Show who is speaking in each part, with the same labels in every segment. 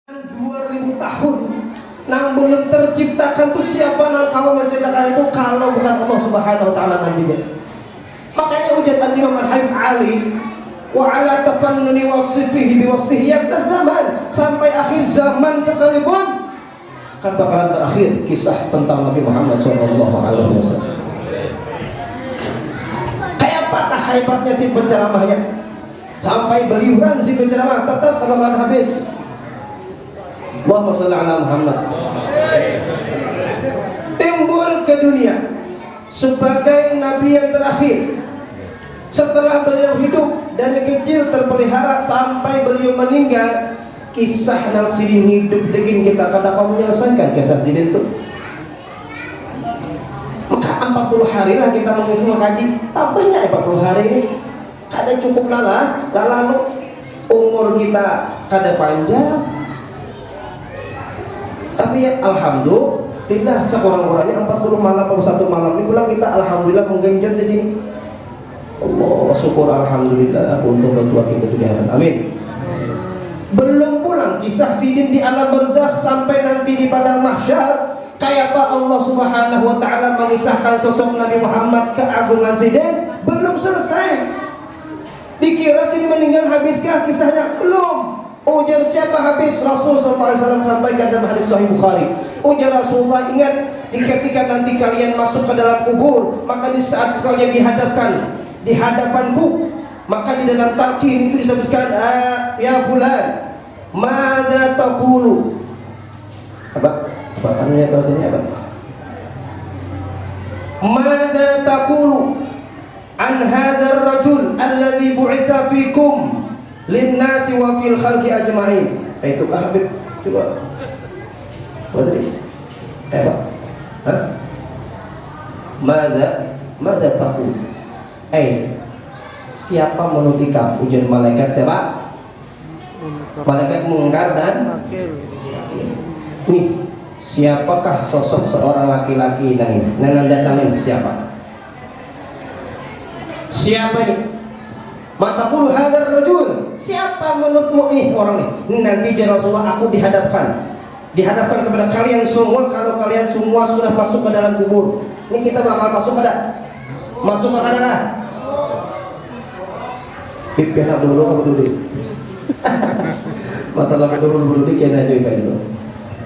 Speaker 1: 2000 tahun nang belum terciptakan tuh siapa nang kau menciptakan itu kalau bukan Allah Subhanahu wa taala nantinya. Makanya ujar Imam Al-Habib Ali wa ala tafannuni wasfihi biwasfihi yakta zaman, sampai akhir zaman sekalipun kan bakalan berakhir kisah tentang Nabi Muhammad SAW. Kayak apakah hebatnya si penceramahnya, sampai beliuran si penceramah tetap kalau bakalan habis. Allahumma sholli ala Muhammad. Timbul ke dunia sebagai nabi yang terakhir setelah beliau hidup dari kecil terpelihara sampai beliau meninggal. Kisah nang sidin hidup tegin kita kada kau menyelesaikan kisah sidin itu. Maka 40 hari lah kita mengisi mengkaji. Tambahnya 40 hari ini kada cukup lalu umur kita kada panjang. Tapi ya, alhamdulillah sekurang-kurangnya 40 malam atau 1 malam ini pulang kita alhamdulillah menggenjot di sini. Allah syukur alhamdulillah untuk bertuah kita di akhirat. Amin. Belum pulang kisah sidin di alam barzakh sampai nanti di padang mahsyar. Kayak apa Allah Subhanahu wa taala mengisahkan sosok Nabi Muhammad, keagungan sidin belum selesai. Dikira sidin meninggal habiskah kisahnya? Belum. Ujar siapa habis? Rasul SAW sampaikan dalam hadis Sahih Bukhari. Ujar Rasulullah, ingat di ketika nanti kalian masuk ke dalam kubur, maka di saat kalian di hadapanku, maka di dalam talqin itu disebutkan ya fulan, madza taqulu? Apa anunya taunya apa? Madza taqulu an hadzal rajul alladzi bu'itsa fikum linnasi wa fil khalqi ajma'in. Itu Habib coba. Wadri. Apa? Hah? Mada taqul? Siapa menutika? Ujian malaikat siapa? Malaikat mungkar dan nih, siapakah sosok seorang laki-laki ini? Nang datangin siapa? Siapa ini? Mataqul hadzal rajul, siapa menurutmu ini orang ini? Nanti ya Rasulullah, aku dihadapkan kepada kalian semua. Kalau kalian semua sudah masuk ke dalam kubur, ini kita bakal masuk pada masuk ke mana? Pipian dulu kamu dulu. Masalah dulu dikena juga itu.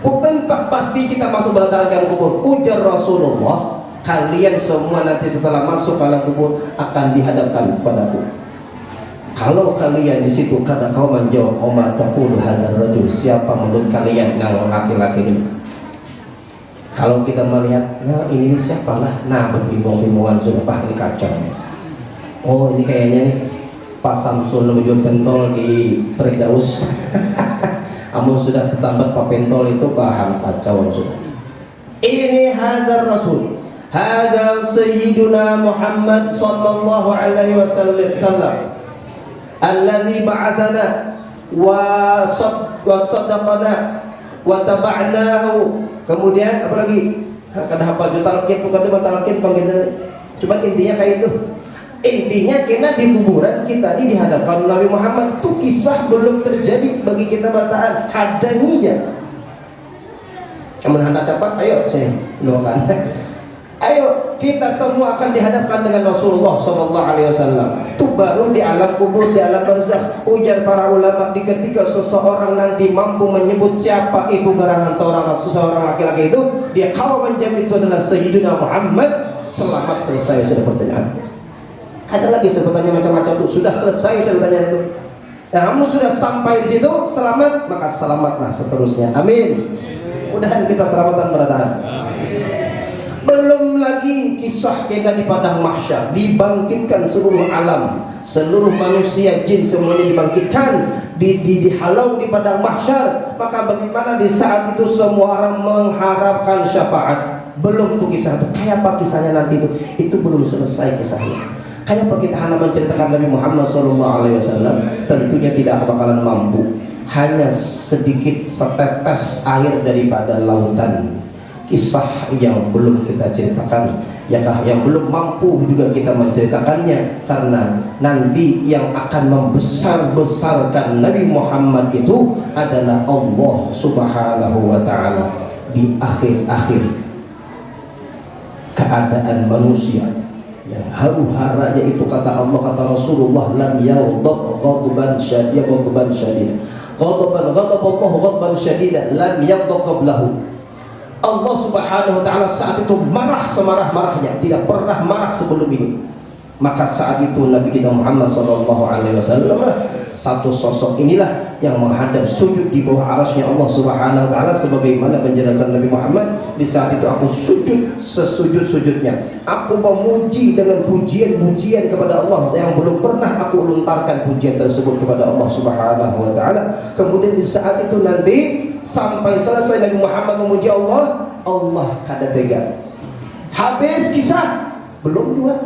Speaker 1: Bukan pasti kita masuk dalam kubur. Ujar Rasulullah, kalian semua nanti setelah masuk ke dalam kubur akan dihadapkan kepadaku. Kalau kalian di situ kada kau menjawab oma taqulu hadzal rajul, siapa menurut kalian yang laki-laki ini? Kalau kita melihat, nah ini siapa lah? Nah berbingung-bingungan sudah ini kacau. Oh ini kayaknya nih Pak Samsul menjual pentol di Firdaus. Amun sudah kesambat Pak pentol itu paham kacau sudah. Ini hadzal rasul, hadzal sayyiduna Muhammad sallallahu alaihi wasallam. Alladzi ba'atsana wa saddaqana wa taba'nahu. Kemudian apa lagi? Kada hafal juta talqin tuh, kata talqin panggilan. Cuma intinya kayak itu. Intinya kena di kuburan kita ini dihadapkan Nabi Muhammad. Tuh kisah belum terjadi bagi kita bertahan hadaninya. Kamu hendak cepat, ayo sini doakan. Ayo kita semua akan dihadapkan dengan Rasulullah SAW. Itu baru di alam kubur, di alam barzakh. Ujar para ulama, di ketika seseorang nanti mampu menyebut siapa itu gerangan seorang laki-laki itu, dia kalau menjawab itu adalah Sayyidina Muhammad, selamat, selesai sudah pertanyaan. Ada lagi sebutannya macam-macam itu, sudah selesai sebutannya itu. Nah, kamu sudah sampai di situ, selamat, maka selamatlah seterusnya. Amin. Mudah-mudahan kita selamatan bertahan. Belum lagi kisah kita di padang mahsyar, dibangkitkan seluruh alam, seluruh manusia jin semuanya dibangkitkan, dihalau di padang mahsyar. Maka bagaimana di saat itu semua orang mengharapkan syafaat. Belum tuh kisah itu. Kayak apa kisahnya nanti itu? Itu belum selesai kisahnya. Kayak apa kita hanya menceritakan Nabi Muhammad SAW? Tentunya tidak bakalan mampu. Hanya sedikit setetes air daripada lautan. kisah yang belum kita ceritakan, yang belum mampu juga kita menceritakannya, karena nanti yang akan membesar-besarkan Nabi Muhammad itu adalah Allah Subhanahu wa Ta'ala di akhir-akhir keadaan manusia yang haru-haranya itu. Kata Allah, kata Rasulullah, lam yaghdab ghadban syadida ghadaballahu ghadban syadida lam yaghdab qablahu. Allah Subhanahu wa Ta'ala saat itu marah semarah-marahnya, tidak pernah marah sebelum ini. Maka saat itu Nabi kita Muhammad sallallahu alaihi wasallam, satu sosok inilah yang menghadap sujud di bawah arasy Allah Subhanahu wa Ta'ala, sebagaimana penjelasan Nabi Muhammad, di saat itu aku sujud sesujud-sujudnya, aku memuji dengan pujian-pujian kepada Allah yang belum pernah aku lontarkan pujian tersebut kepada Allah Subhanahu wa Ta'ala. Kemudian di saat itu nanti sampai selesai Nabi Muhammad memuji Allah, Allah kada tega. Habis kisah, belum juga.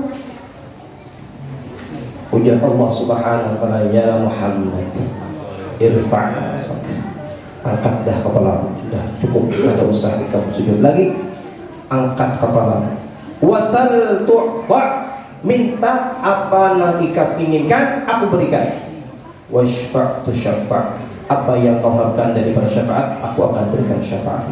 Speaker 1: Ujar Allah Subhanahu wa Ta'ala, ya Muhammad, irfa' rasak, angkatlah kepalamu, sudah cukup, tidak usah kamu sujud lagi, angkat kepalamu. Wasal tu'ba, minta apa yang ikat inginkan, aku berikan. Washfa' tusyaffa', apa yang kau harapkan daripada syafaat, aku akan berikan syafaat.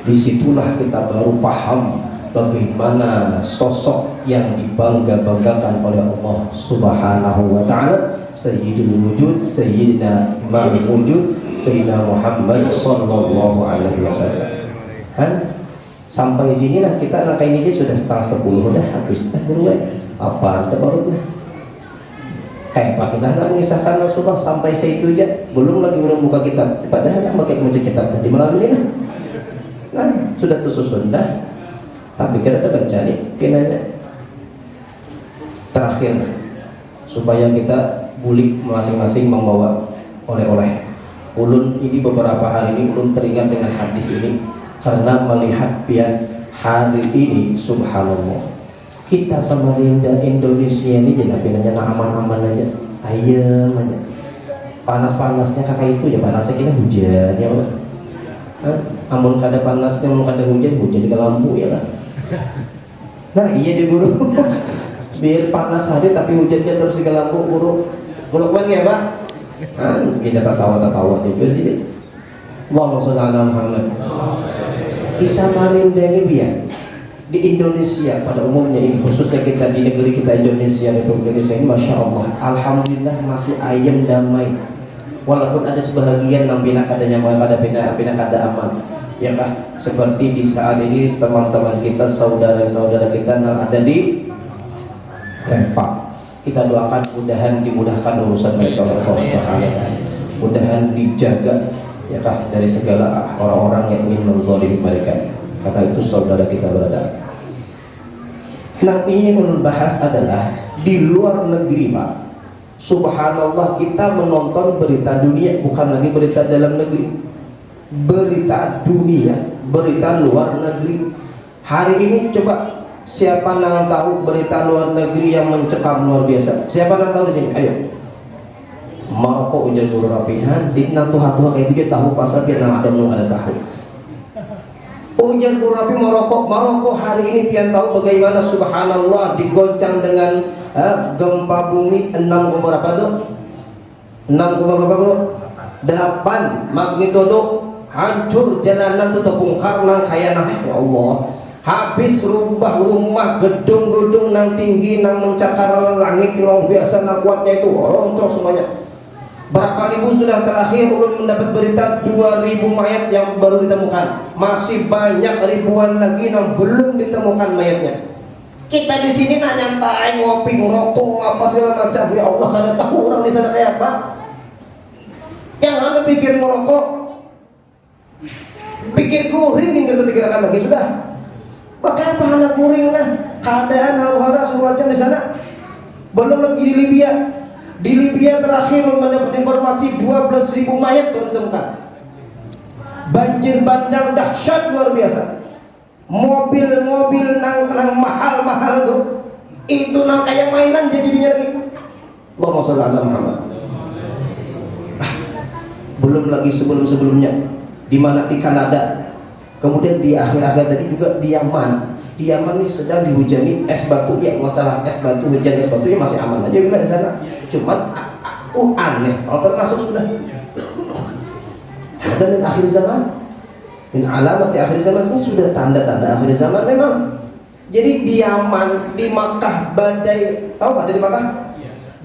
Speaker 1: Disitulah kita baru paham bagaimana sosok yang dibangga-banggakan oleh Allah Subhanahu wa Ta'ala, Sayyidul Wujud, Sayyidina Imam Wujud, Sayyidina Muhammad sallallahu alaihi wasallam. Kan sampai sinilah kita, nah ini dia sudah 9:30 dah, habis dah mulai. Apa ada baru dah. Kayak Pak kita nak mengisahkan Rasulullah sampai seitu aja, belum lagi buka kitab. Padahal nak pakai baca kitab tadi malam ini. Nah, sudah tersusun dah. Tapi kita tetap cari kenanya terakhir, supaya kita bulik masing-masing membawa oleh-oleh. Ulun ini beberapa hari ini ulun teringat dengan hadis ini, karena melihat biar hari ini subhanallah kita sama Indonesia ini jadi pinanya aman-aman aja, ayam aja. Panas-panasnya kakak itu ya panasnya kita hujan ya udah. Amun kada panasnya, amun kada hujan di lampu ya kan. Nah iya deh guru. Biar panas hari tapi hujannya terus di lampu guru. Guru kan ya Pak? Kita tertawa-tertawa juga sih. Allahumma sholli ala Muhammad. Kisah marindengnya dia di Indonesia pada umumnya ini, khususnya kita di negeri kita Indonesia, Republik Indonesia ini, masya Allah, alhamdulillah masih ayam damai. Walaupun ada sebahagian yang bina kadanya pada bina kada aman. Ya kah? Seperti di saat ini teman-teman kita, saudara-saudara kita yang ada di Rempak, kita doakan mudahan dimudahkan urusan mereka oleh Allah Subhanahu wa Ta'ala, mudahan dijaga ya kah dari segala orang-orang yang ingin menzalimi mereka. Kata itu saudara kita berada. Yang ingin membahas adalah di luar negeri Pak. Subhanallah, kita menonton berita dunia, bukan lagi berita dalam negeri, berita dunia, berita luar negeri. Hari ini coba siapa yang tahu berita luar negeri yang mencekam luar biasa? Siapa yang tahu di sini? Ayo. Maroko ujar guru rapihan, si tuha-tuha kayak itu tahu pasal dia nama ada belum ada tahu. Ujar guru rapi Maroko hari ini pian tahu bagaimana subhanallah digoncang dengan gempa bumi 6 berapa tuh? 6 berapa tuh? 8 magnitudo, hancur jalanan tuh terbongkar nang kaya nah ya Allah. Habis rumah gedung-gedung nang tinggi nang mencakar langit luar biasa, nang kuatnya itu rontok semuanya. Berapa ribu sudah terakhir ulun mendapat berita 2000 mayat yang baru ditemukan. Masih banyak ribuan lagi yang belum ditemukan mayatnya. Kita di sini nak nyantai, ngopi, ngerokok, apa segala macam. Ya Allah, kada tahu orang di sana kayak apa. Jangan pikir ngerokok, pikir kuring yang kita pikirkan lagi sudah. Pakai apa anak kuring lah. Keadaan haru-hara semua macam di sana. Belum lagi di Libya. Di Libya terakhir mendapat informasi 12.000 mayat baru ditemukan. Banjir bandang dahsyat luar biasa. Mobil-mobil nang mahal-mahal tuh, itu nang kayak mainan jadinya lagi. Allahumma sholli ala Muhammad. Belum lagi sebelum-sebelumnya di mana di Kanada, Kemudian di akhir-akhir tadi juga di Yaman. Di Yaman ini sedang dihujani es batu. Ya masalah es batu, hujan es batu ya masih aman aja bila di sana. Cuman aneh, termasuk sudah. Dan akhir zaman, in alamat di akhir zaman ini sudah tanda-tanda akhir zaman memang. Jadi di Yaman, di Makkah badai, tahu nggak dari Makkah?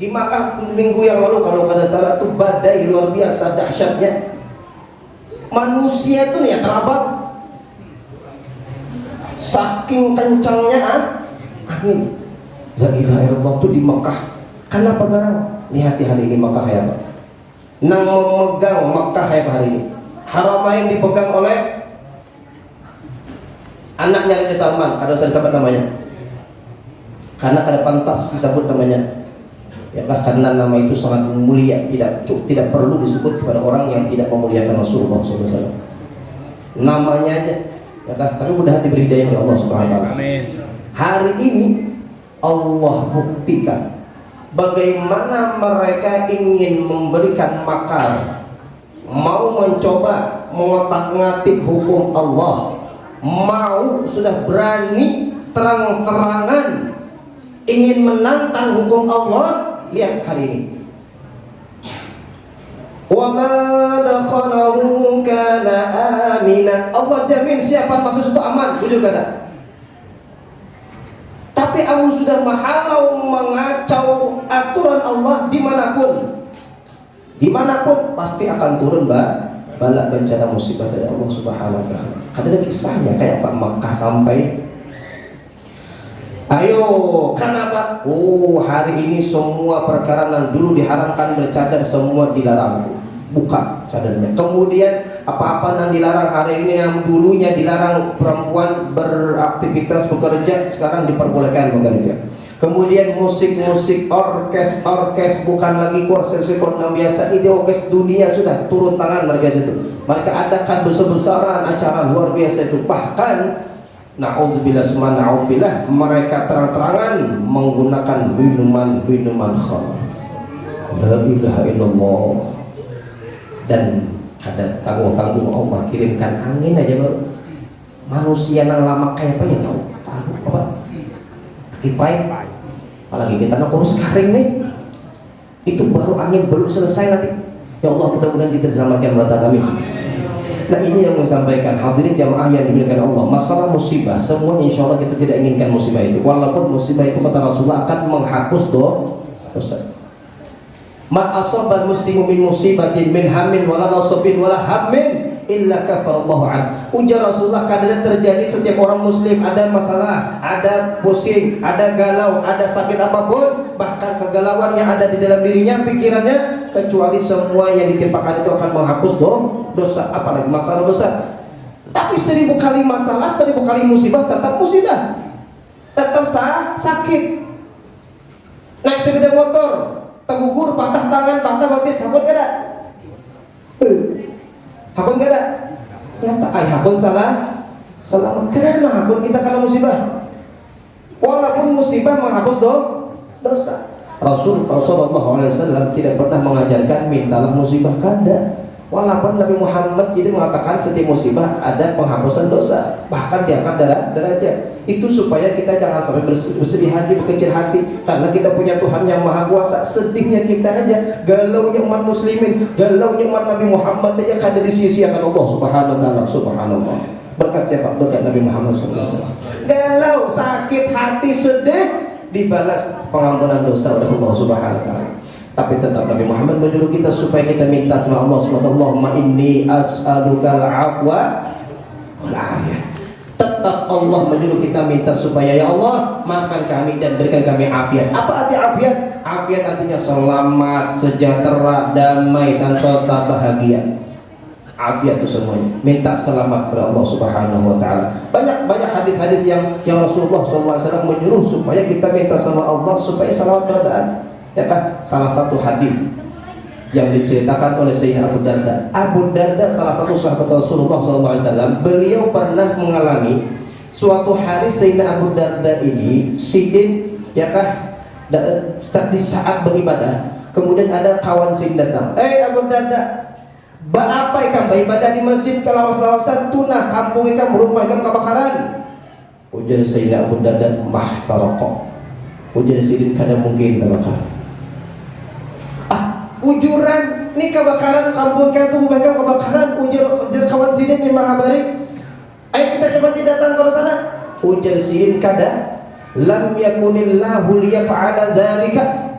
Speaker 1: Di Makkah minggu yang lalu kalau kada salah tuh badai luar biasa dahsyatnya. Manusia tuh ya terabak. Saking kencangnya angin. La ilaha illallah tuh di Makkah. Kenapa garang? Lihat hari ini Makkah kayak apa? Nang memegang Makkah kayak apa hari ini? Haramain dipegang oleh anaknya Raja Salman. Ada disebut namanya. Karena kada pantas disebut namanya. Ya karena nama itu sangat mulia, tidak perlu disebut kepada orang yang tidak memuliakan Rasulullah SAW. Namanya aja, ya kan? Tapi mudah diberi hidayah oleh Allah Subhanahu Wa Taala. Amin. Hari ini Allah buktikan bagaimana mereka ingin memberikan makar, mau mencoba mengotak-ngatik hukum Allah, mau sudah berani terang-terangan ingin menantang hukum Allah. Lihat hari ini. Wa ma dakhalahu kana aminan. Allah jamin siapa masuk situ aman, jujur kada. Tapi Allah sudah menghalau mengacau aturan Allah dimanapun pasti akan turun bala bencana musibah dari Allah Subhanahu wa taala. Ada kisahnya kayak Pak Makkah sampai ayo, kenapa? Hari ini semua perkara yang dulu diharamkan bercadar semua dilarang. Buka cadarnya. Kemudian apa-apa yang dilarang hari ini yang dulunya dilarang perempuan beraktivitas bekerja sekarang diperbolehkan bekerja. Kemudian musik-musik orkes bukan lagi konser yang biasa, ini orkes dunia sudah turun tangan mereka situ. Mereka adakan besar-besaran acara luar biasa itu. Bahkan na'udzubillah mereka terang-terangan menggunakan minuman khamr. La ilaha illallah. Dan ada tanggung-tanggung Allah kirimkan angin aja baru. Manusia yang lama kayak apa ya tahu apa? Kipai. Apalagi kita nak urus kering nih. Itu baru angin belum selesai nanti. Ya Allah mudah-mudahan kita selamatkan mata kami. Nah ini yang mau sampaikan hadirin jamaah yang dimuliakan Allah. Masalah musibah semua insya Allah kita tidak inginkan musibah itu. Walaupun musibah itu kata Rasulullah akan menghapus dosa. Ma asabal muslimu min musibatin min hammin wala nasabin wala hammin illa kafarallahu an. Ujar Rasulullah kadang terjadi setiap orang muslim ada masalah, ada pusing, ada galau, ada sakit apapun, bahkan kegalauan yang ada di dalam dirinya, pikirannya, kecuali semua yang ditimpakan itu akan menghapus dosa, apalagi masalah dosa. Tapi 1000 kali masalah, 1000 kali musibah tetap musibah, tetap sakit. Naik sepeda motor tergugur, patah tangan, patah batis, hapun gak ada? Hapun gak ada? Ya tak, hapun selamat. Kenapa hapun kita karena musibah? Walaupun musibah menghapus dosa. Rasulullah SAW tidak pernah mengajarkan mintalah musibah kada. Walaupun Nabi Muhammad sendiri mengatakan setiap musibah ada penghapusan dosa, bahkan diangkat derajat. Itu supaya kita jangan sampai bersedih hati, berkecil hati, karena kita punya Tuhan yang Maha Kuasa. Sedihnya kita aja, galaunya umat muslimin, galaunya umat Nabi Muhammad aja kada disia-siakan Allah Subhanahu wa taala. Subhanallah. Berkat siapa? Berkat Nabi Muhammad SAW. Galau, sakit hati, sedih, dibalas pengampunan dosa oleh Allah Subhanahu wa taala. Tapi tetap Nabi Muhammad menyuruh kita supaya kita minta sama Allah SWT. Allahumma inni as'alukal afwa wal afiyah. Tetap Allah menyuruh kita minta supaya ya Allah maafkan kami dan berikan kami afiat. Apa arti afiat? Afiat artinya selamat, sejahtera, damai, santosa, bahagia. Afiat itu semuanya. Minta selamat kepada Allah Subhanahu wa taala. Banyak hadis-hadis yang Rasulullah SAW menyuruh supaya kita minta sama Allah supaya selamat keadaan. Ya kan? Salah satu hadis yang diceritakan oleh Sayyidina Abu Darda. Abu Darda salah satu sahabat Rasulullah SAW. Beliau pernah mengalami suatu hari Sayyidina Abu Darda ini sidin, ya kan? Di saat beribadah, kemudian ada kawan Sayyidina datang. Abu Darda, Apa ikan beribadah di masjid kelawas-lawasan tunah kampung ikan rumah ikan kebakaran. Ujar Sayyidina Abu Darda mahtaraqo. Ujar Sayyidina kadang mungkin terbakar. Ujuran ini kebakaran kampung ikan tuh mereka kebakaran. Ujar kawan Sidin di Mahabari. Ayo kita cepat datang ke sana. Ujar Sidin kada lam yakunillahu liyaf'ala dzalika.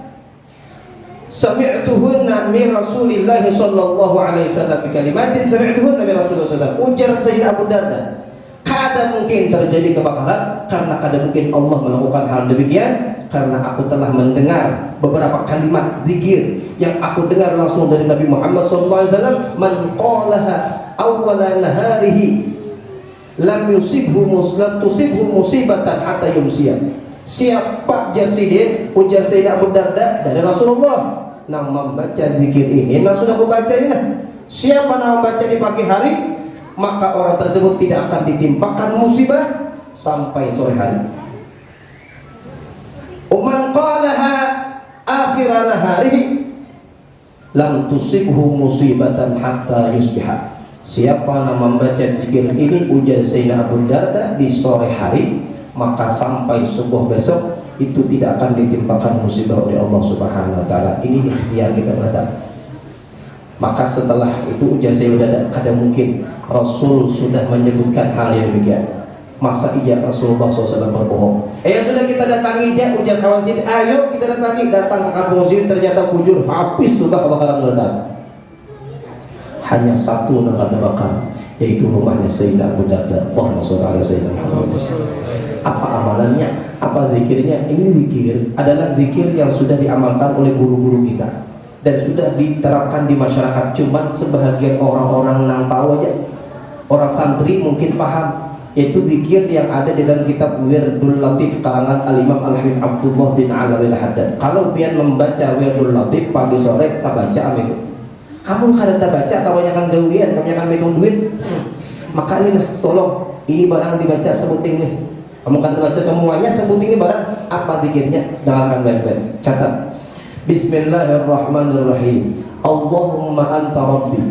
Speaker 1: Sami'tuhunna min Rasulillah sallallahu alaihi wasallam bikalimatin sami'tuhunna min Rasulillah sallallahu alaihi wasallam. Ujar Sayyid Abu Darda, kada mungkin terjadi kebakaran karena kada mungkin Allah melakukan hal demikian karena aku telah mendengar beberapa kalimat zikir yang aku dengar langsung dari Nabi Muhammad sallallahu alaihi wasallam, man qalaha awwala naharihi lam tusibhu musibatan hatta yumsiya. Siapa Jasidin ujar Sayyid Abu Darda dari Rasulullah yang membaca zikir ini, nah sudah aku baca ini nah. Siapa yang membaca di pagi hari, maka orang tersebut tidak akan ditimpakan musibah sampai sore hari. Uman qalaha akhir naharihi lam tusibhu musibatan hatta yusbiha. Siapa yang membaca zikir ini ujar Sayyidina Abu Darda di sore hari, maka sampai subuh besok itu tidak akan ditimpakan musibah oleh Allah Subhanahu wa taala. Ini ikhtiar kita berada. Maka setelah itu ujar saya udah ada mungkin Rasul sudah menyebutkan hal yang demikian. Masa iya Rasulullah SAW berbohong? Sudah kita datangi aja ujar kawan sini. Ayo kita datang ke kampung sini, ternyata bujur habis tuh kebakaran meledak. Hanya satu yang terbakar, yaitu rumahnya Sayyidina Abu Darda. Allahumma shalli ala Sayyidina Muhammad. Apa amalannya? Apa zikirnya? Ini zikir adalah zikir yang sudah diamalkan oleh guru-guru kita dan sudah diterapkan di masyarakat. Cuma sebahagian orang-orang yang tahu aja. Orang santri mungkin paham, yaitu zikir yang ada di dalam kitab Wirdul Latif karangan Al-Imam Al-Habib Abdullah bin Alawi Al-Haddad. Kalau pian membaca Wirdul Latif pagi sore kita baca amin. Kamu kada baca kebanyakan gawian, kebanyakan megang duit. Maka ini nah, tolong ini barang dibaca sebuting nih. Kamu kada baca semuanya, sebuting ini barang apa zikirnya? Dengarkan baik-baik. Catat. Bismillahirrahmanirrahim. Allahumma anta rabbi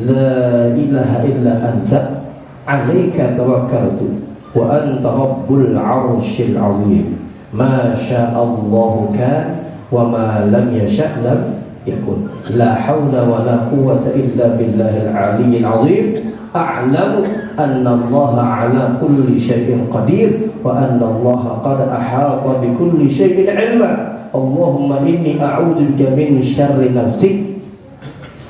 Speaker 1: la ilaha illa anta alaika tawakkaltu wa anta rabbul arsyil azim. Ma sya'allahu kan wa ma lam yasha' lam yakun. La hawla wa la quwwata illa billahil aliyyil azim. A'lamu anna Allah ala kulli syai'in qadir wa anna Allah qad ahata bi kulli syai'in ilma. Allahumma inni a'udzu bika min syarri nafsi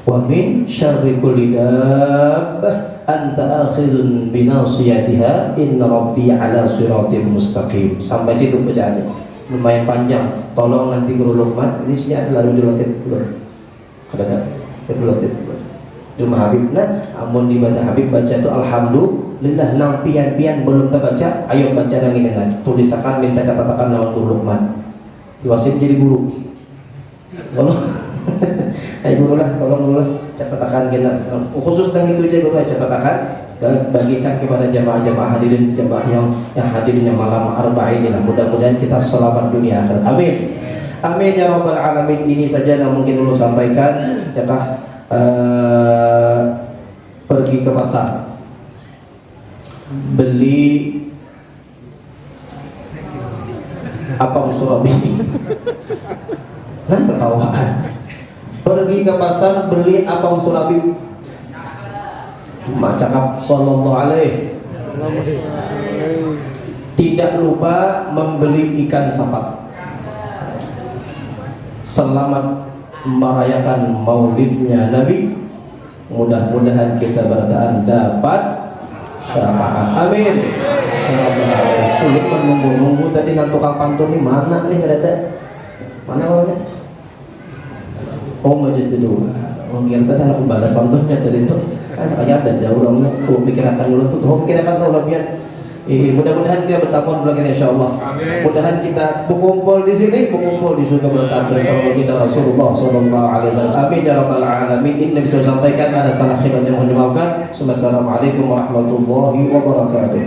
Speaker 1: wa min syarri kulli dabbah anta akhidun bi nasiyatiha inna rabbi ala siratim mustaqim. Sampai situ bacaannya. Lumayan panjang. Tolong nanti Guru Luqman ini sini ada lalu dilatih dulu. Kada dilatih dulu. Di rumah Habib nah, amun di baca Habib baca itu alhamdulillah nang pian-pian belum terbaca, ayo baca nang ini dengan tulisakan minta catatan lawan Guru Luqman. Diwasit jadi guru. Tolong. Ayo guru lah, tolong lah catatan kita. Khusus nang itu aja guru catatan bagikan kepada jamaah-jamaah hadirin jamaah yang hadirin yang malam arba'in ini lah. Mudah-mudahan kita selamat dunia akhirat. Amin. Amin ya rabbal alamin. Ini saja yang mungkin dulu sampaikan. Jatah pergi ke pasar beli apa Surabi. Nah tertawaan. Pergi ke pasar beli apa Surabi. Macakap sallallahu alaihi. Tidak lupa membeli ikan sapat. Selamat merayakan maulidnya Nabi. Mudah-mudahan kita berdaan dapat syafaat. Amin. Kulit menunggu-nunggu tadi nang tukang pantun ini mana nih ada? Mana orangnya? Oh majlis dulu. Mungkin tadi aku balas pantunnya dari itu. Kan sekali ada jauh orangnya. Tuh pikirkan dulu tuh. Pikirkan dulu biar. Mudah-mudahan kita bertakwa lagi insyaallah. Mudah-mudahan kita berkumpul di sini, berkumpul di surga berkat bersama kita Rasulullah sallallahu alaihi wasallam. Amin ya rabbal alamin. Ini bisa sampaikan ada salah khilaf yang mohon dimaafkan. Wassalamualaikum warahmatullahi wabarakatuh.